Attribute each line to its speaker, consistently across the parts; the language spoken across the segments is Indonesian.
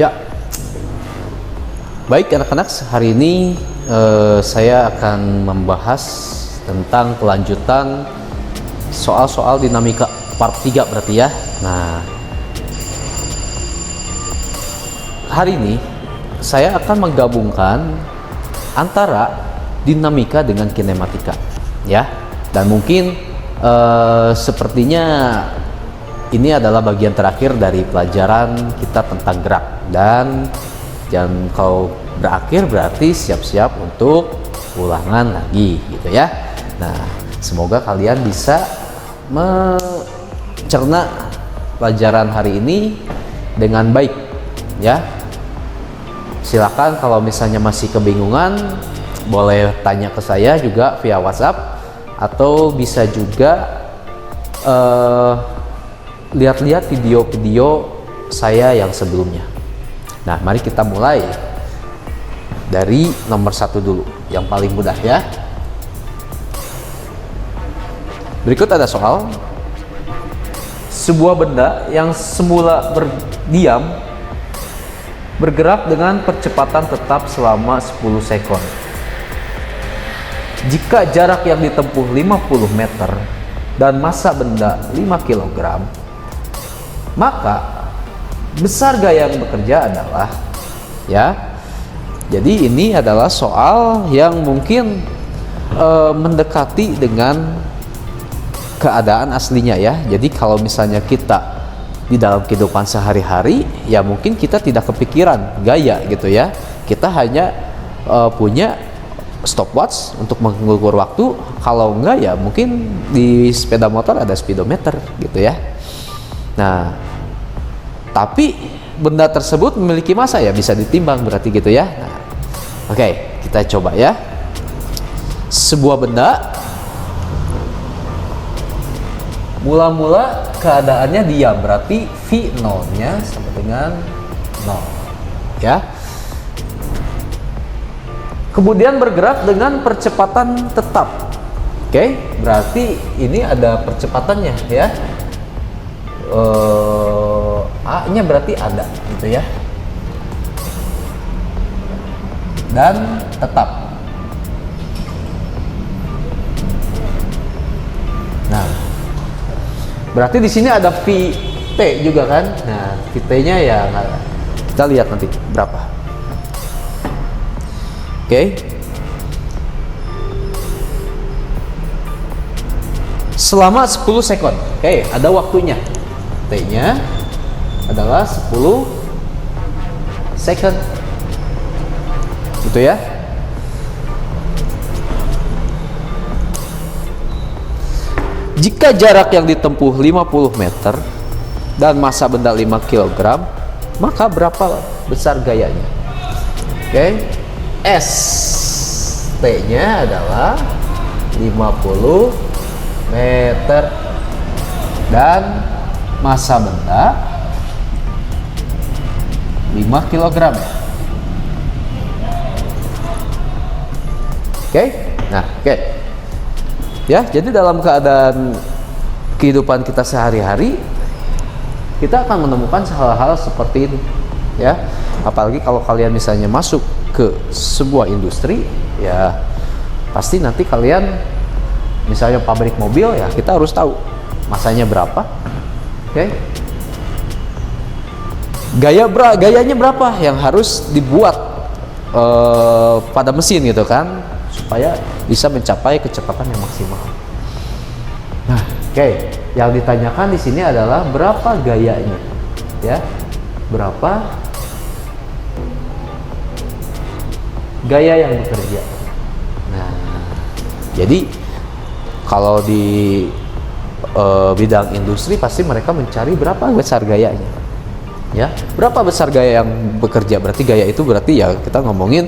Speaker 1: Ya, baik anak-anak, hari ini saya akan membahas tentang kelanjutan soal-soal dinamika part 3 berarti ya. Nah, hari ini saya akan menggabungkan antara dinamika dengan kinematika ya. Dan mungkin sepertinya ini adalah bagian terakhir dari pelajaran kita tentang gerak, dan kalau berakhir berarti siap-siap untuk ulangan lagi gitu ya. Nah, semoga kalian bisa mencerna pelajaran hari ini dengan baik ya. Silakan kalau misalnya masih kebingungan boleh tanya ke saya juga via WhatsApp, atau bisa juga lihat-lihat video-video saya yang sebelumnya. Nah, mari kita mulai dari nomor 1 dulu, yang paling mudah ya. Berikut ada soal. Sebuah benda yang semula berdiam bergerak dengan percepatan tetap selama 10 sekon. Jika jarak yang ditempuh 50 meter dan massa benda 5 kg, maka besar gaya yang bekerja adalah ya. Jadi ini adalah soal yang mungkin mendekati dengan keadaan aslinya ya. Jadi kalau misalnya kita di dalam kehidupan sehari-hari ya, mungkin kita tidak kepikiran gaya gitu ya. Kita hanya punya stopwatch untuk mengukur waktu. Kalau enggak ya mungkin di sepeda motor ada speedometer gitu ya. Nah, tapi benda tersebut memiliki massa ya, bisa ditimbang berarti gitu ya. Nah, oke, kita coba ya. Sebuah benda mula-mula keadaannya diam, berarti V0 nya sama dengan 0 ya. Kemudian bergerak dengan percepatan tetap. Oke, berarti ini ada percepatannya ya. A nya berarti ada gitu ya, dan tetap. Nah, berarti di sini ada VT juga kan. Nah, VT nya ya kita lihat nanti berapa. Oke. Selama 10 sekon. Oke, ada waktunya. T-nya adalah 10 second. Gitu ya. Jika jarak yang ditempuh 50 meter dan massa benda 5 kg, maka berapa besar gayanya? Oke. S T-nya adalah 50 meter dan massa benda 5 kg ya. Oke. Nah, oke. Ya, jadi dalam keadaan kehidupan kita sehari-hari kita akan menemukan hal-hal seperti itu ya. Apalagi kalau kalian misalnya masuk ke sebuah industri ya, pasti nanti kalian misalnya pabrik mobil ya, kita harus tahu masanya berapa. Oke. Gayanya berapa yang harus dibuat pada mesin gitu kan, supaya bisa mencapai kecepatan yang maksimal. Nah, oke. Yang ditanyakan di sini adalah berapa gayanya, ya? Berapa gaya yang bekerja? Nah, jadi kalau di bidang industri pasti mereka mencari berapa besar gayanya, ya. Berapa besar gaya yang bekerja? Berarti gaya itu berarti ya kita ngomongin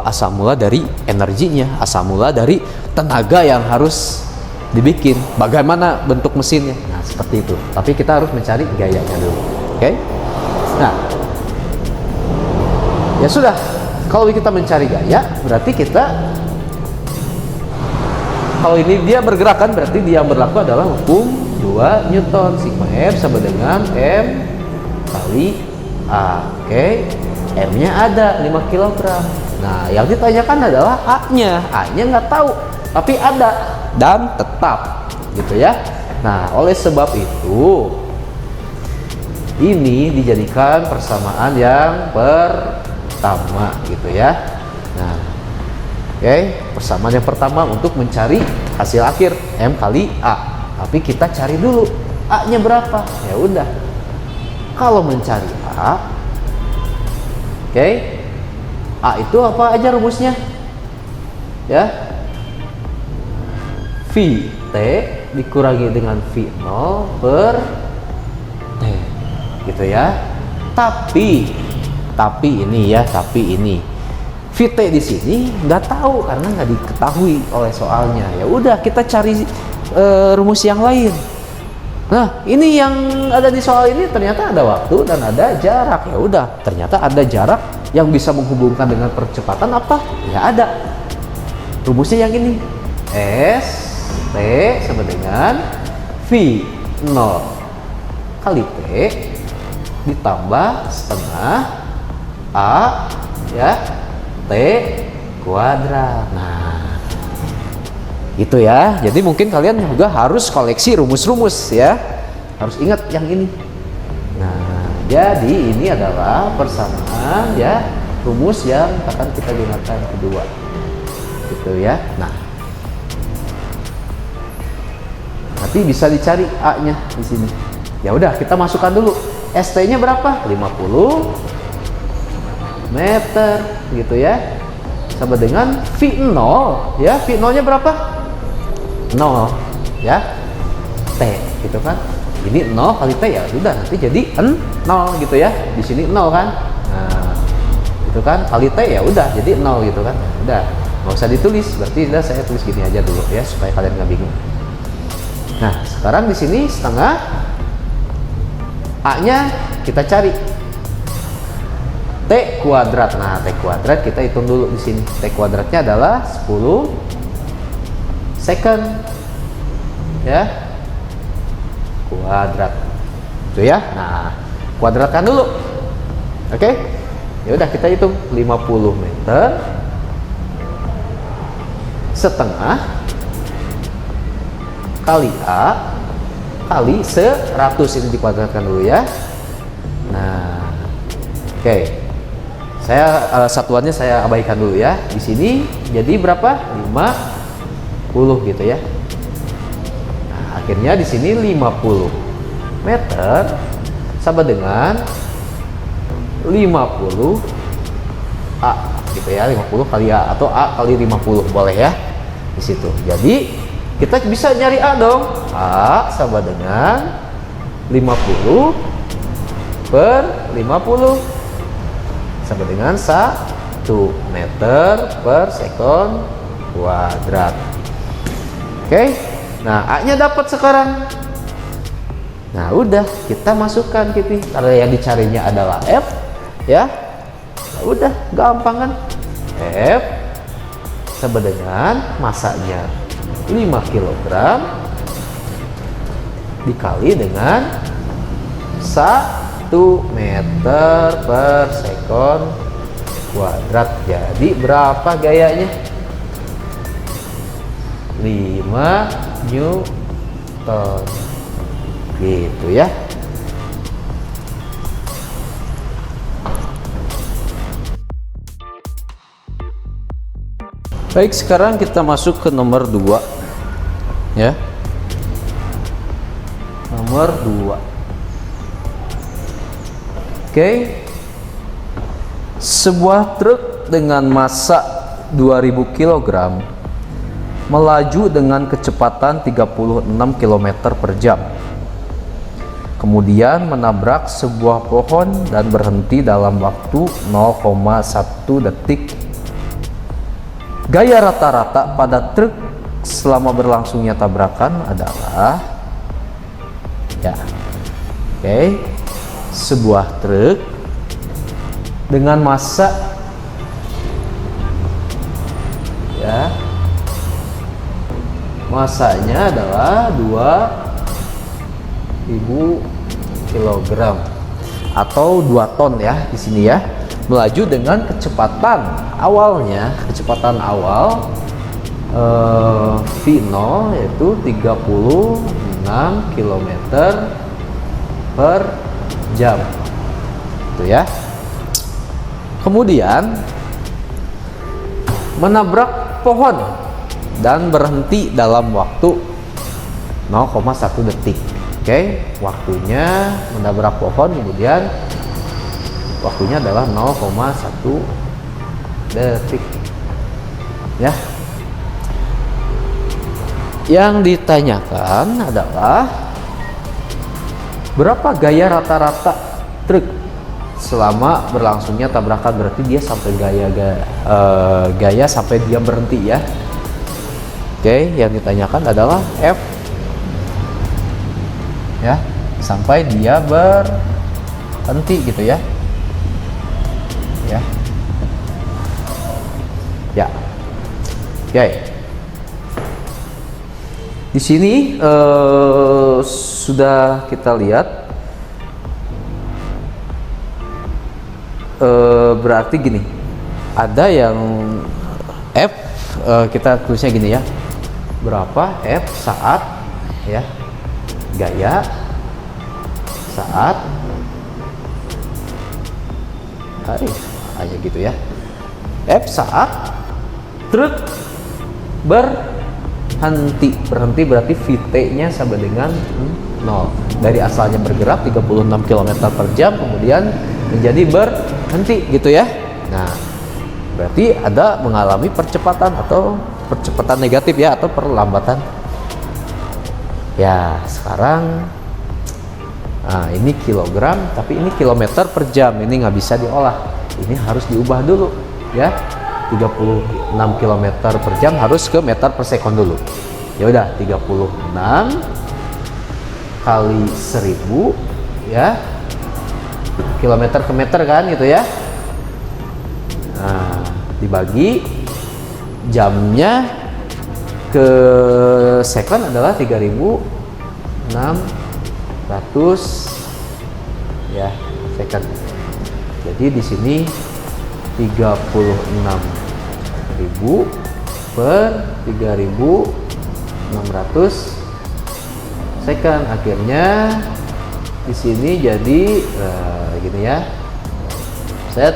Speaker 1: asal mula dari energinya, asal mula dari tenaga yang harus dibikin, bagaimana bentuk mesinnya. Nah, seperti itu. Tapi kita harus mencari gayanya dulu. Oke? Nah, ya sudah. Kalau kita mencari gaya, berarti kita, kalau ini dia bergerak kan, berarti dia yang berlaku adalah hukum 2 Newton. Sigma F sama dengan M kali Oke, M-nya ada 5 kilogram. Nah, yang ditanyakan adalah A-nya. A-nya nggak tahu, tapi ada dan tetap, gitu ya. Nah, oleh sebab itu, ini dijadikan persamaan yang pertama, gitu ya. Nah, oke, persamaan yang pertama untuk mencari hasil akhir M kali A. Tapi kita cari dulu A-nya berapa. Ya udah. Kalau mencari A, oke, A itu apa aja rumusnya? Ya. V T dikurangi dengan V0 per T. Gitu ya. Tapi ini VT di sini nggak tahu karena nggak diketahui oleh soalnya. Ya udah, kita cari rumus yang lain. Nah, ini yang ada di soal ini ternyata ada waktu dan ada jarak. Ya udah, ternyata ada jarak yang bisa menghubungkan dengan percepatan apa? Ya ada. Rumusnya yang ini. S T sama dengan V0 kali T ditambah setengah A ya T kuadrat. Nah, itu ya. Jadi mungkin kalian juga harus koleksi rumus-rumus ya. Harus ingat yang ini. Nah, jadi ini adalah persamaan ya, rumus yang akan kita gunakan kedua. Gitu ya. Nah, nanti bisa dicari A-nya di sini. Ya udah, kita masukkan dulu. ST-nya berapa? 50 meter gitu ya. Sama dengan V0 ya. V0-nya berapa? 0 ya. T gitu kan. Ini 0 kali T, ya sudah nanti jadi 0 gitu ya. Di sini 0 kan. Nah, itu kan kali T, ya udah jadi 0 gitu kan. Udah, nggak usah ditulis. Berarti udah saya tulis gini aja dulu ya supaya kalian nggak bingung. Nah, sekarang di sini setengah A-nya kita cari T kuadrat. Nah, T kuadrat kita hitung dulu di sini. T kuadratnya adalah 10 second ya, kuadrat itu ya. Nah, kuadratkan dulu. Oke, ya udah, kita hitung 50 meter setengah kali A kali 100. Ini dikuadratkan dulu ya. Nah, oke, saya satuannya saya abaikan dulu ya. Di sini jadi berapa? 50 gitu ya. Nah, akhirnya di sini 50 meter sama dengan 50 A gitu ya. 50 kali A atau A kali 50 boleh ya di situ. Jadi kita bisa nyari A dong. A sama dengan 50 per 50 sama dengan 1 meter per sekon kuadrat. Oke, nah A-nya dapat sekarang. Nah, udah, kita masukkan gitu. Karena yang dicarinya adalah F ya. Nah, udah, gampang kan? F sama dengan masanya 5 kg dikali dengan 1 meter per sekon kuadrat. Jadi berapa gayanya? 5 Newton gitu ya. Baik, sekarang kita masuk ke nomor 2 ya. Nomor 2. Oke. Sebuah truk dengan massa 2000 kg melaju dengan kecepatan 36 km per jam. Kemudian menabrak sebuah pohon dan berhenti dalam waktu 0,1 detik. Gaya rata-rata pada truk selama berlangsungnya tabrakan adalah ya. Oke. Sebuah truk dengan massa ya, massanya adalah 2000 kg. atau 2 ton ya di sini ya, melaju dengan kecepatan awal V0 yaitu 36 km per jam itu ya. Kemudian menabrak pohon dan berhenti dalam waktu 0,1 detik. Oke, waktunya menabrak pohon, kemudian waktunya adalah 0,1 detik ya. Yang ditanyakan adalah berapa gaya rata-rata truk selama berlangsungnya tabrakan, berarti dia sampai gaya sampai dia berhenti ya. Oke, yang ditanyakan adalah F ya, sampai dia berhenti gitu ya. Ya. Oke. Di sini sudah kita lihat, berarti gini, ada yang F, kita tulisnya gini ya, berapa F saat ya gaya saat aja gitu ya. F saat truk berhenti berarti VT nya sama dengan 0. Dari asalnya bergerak 36 km per jam kemudian menjadi berhenti gitu ya. Nah, berarti ada mengalami percepatan atau percepatan negatif ya, atau perlambatan. Ya, sekarang ini kilogram, tapi ini kilometer per jam, ini nggak bisa diolah, ini harus diubah dulu ya. 36 km per jam harus ke meter per sekon dulu. Ya udah, 36 kali 1000 ya, kilometer ke meter kan gitu ya. Nah, dibagi jamnya ke sekon adalah 3600 ya sekon. Jadi di sini 36.000 per 3.600 sekon. Akhirnya di sini jadi gini ya, set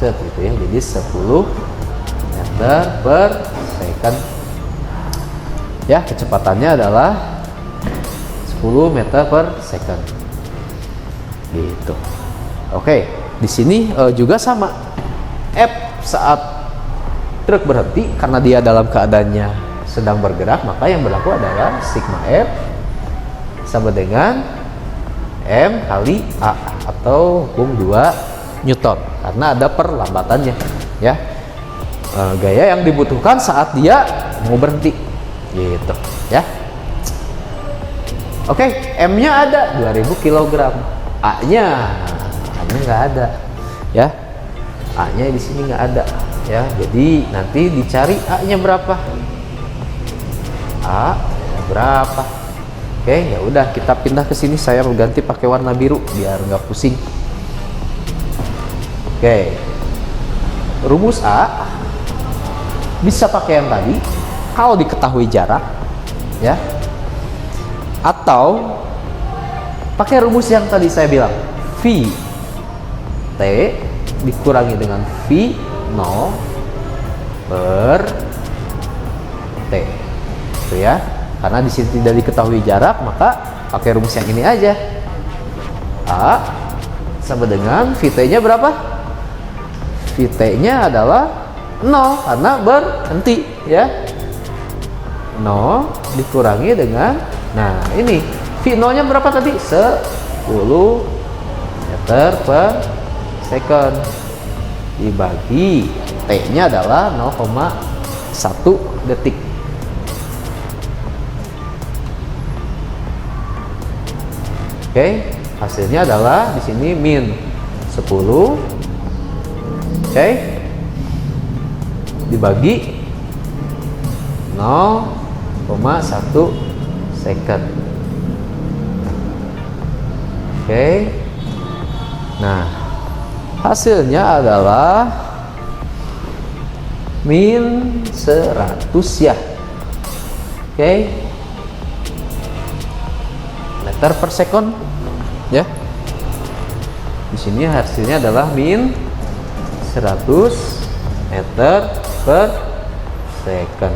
Speaker 1: gitu ya, jadi 10 meter per sekon ya. Kecepatannya adalah 10 meter per sekon gitu. Oke, di sini juga sama, F saat truk berhenti karena dia dalam keadaannya sedang bergerak, maka yang berlaku adalah sigma F sama dengan M kali A atau hukum 2 Newton karena ada perlambatannya ya. Gaya yang dibutuhkan saat dia mau berhenti gitu ya. Oke, M-nya ada 2000 kg, A-nya nggak ada ya. A-nya di sini nggak ada ya. Jadi nanti dicari A-nya berapa. A berapa? Oke, ya udah kita pindah ke sini. Saya mau ganti pakai warna biru biar nggak pusing. Oke, rumus A bisa pakai yang tadi kalau diketahui jarak ya, atau pakai rumus yang tadi saya bilang, V T dikurangi dengan V0 per T itu ya. Karena di sini tidak diketahui jarak, maka pakai rumus yang ini aja. A sama dengan VT-nya berapa? VT-nya adalah 0 karena berhenti ya. 0 dikurangi dengan, nah ini V0-nya berapa tadi? 10 meter per sekon dibagi T-nya adalah 0,1 detik. Oke, hasilnya adalah di sini min 10. Oke, dibagi 0,1 sekon. Oke, Nah, hasilnya adalah min 100 ya. Oke. Meter per second ya. Di sini hasilnya adalah min 100 meter per second.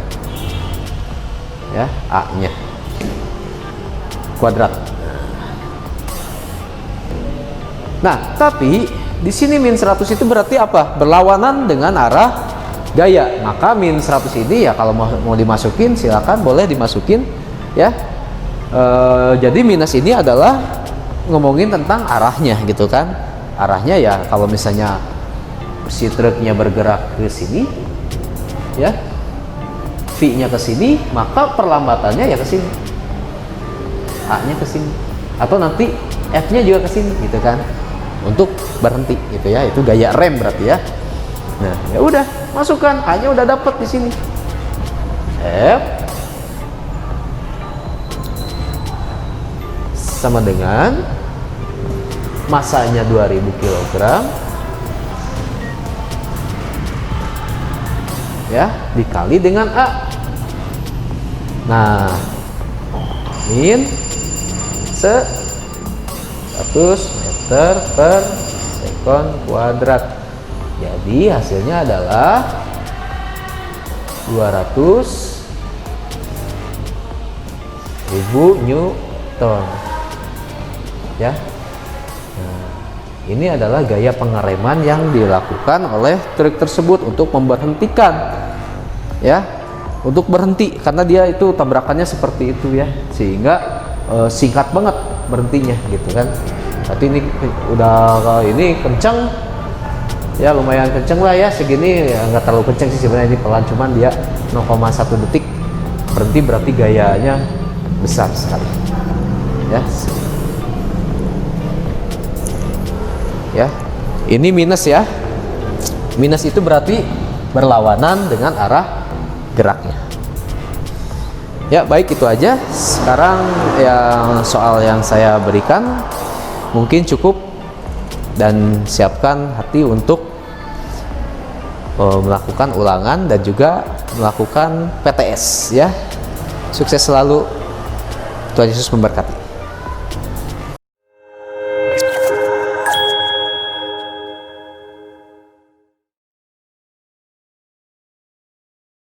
Speaker 1: Ya, A-nya kuadrat. Nah, tapi di sini min 100 itu berarti apa? Berlawanan dengan arah gaya. Maka min 100 ini ya kalau mau dimasukin silakan, boleh dimasukin ya. Jadi minus ini adalah ngomongin tentang arahnya gitu kan. Arahnya ya kalau misalnya si truknya bergerak ke sini ya, V-nya ke sini, maka perlambatannya ya ke sini. A-nya ke sini. Atau nanti F-nya juga ke sini gitu kan. Untuk berhenti gitu ya, itu gaya rem berarti ya. Nah, ya udah, masukkan A-nya udah dapet di sini. F sama dengan masanya 2000 kg ya, dikali dengan A. Nah, min 100 meter per sekon kuadrat. Jadi hasilnya adalah 200.000 Newton ya. Nah, ini adalah gaya pengereman yang dilakukan oleh truk tersebut untuk memberhentikan ya, untuk berhenti karena dia itu tabrakannya seperti itu ya, sehingga singkat banget berhentinya gitu kan. Tapi ini udah ini kencang ya, lumayan kencang lah ya, segini ya, nggak terlalu kencang sih sebenarnya, ini pelan, cuman dia 0,1 detik berhenti, berarti gayanya besar sekali ya. Ya, ini minus ya. Minus itu berarti berlawanan dengan arah geraknya. Ya, baik, itu aja. Sekarang yang soal yang saya berikan mungkin cukup, dan siapkan hati untuk melakukan ulangan dan juga melakukan PTS ya. Sukses selalu. Tuhan Yesus memberkati.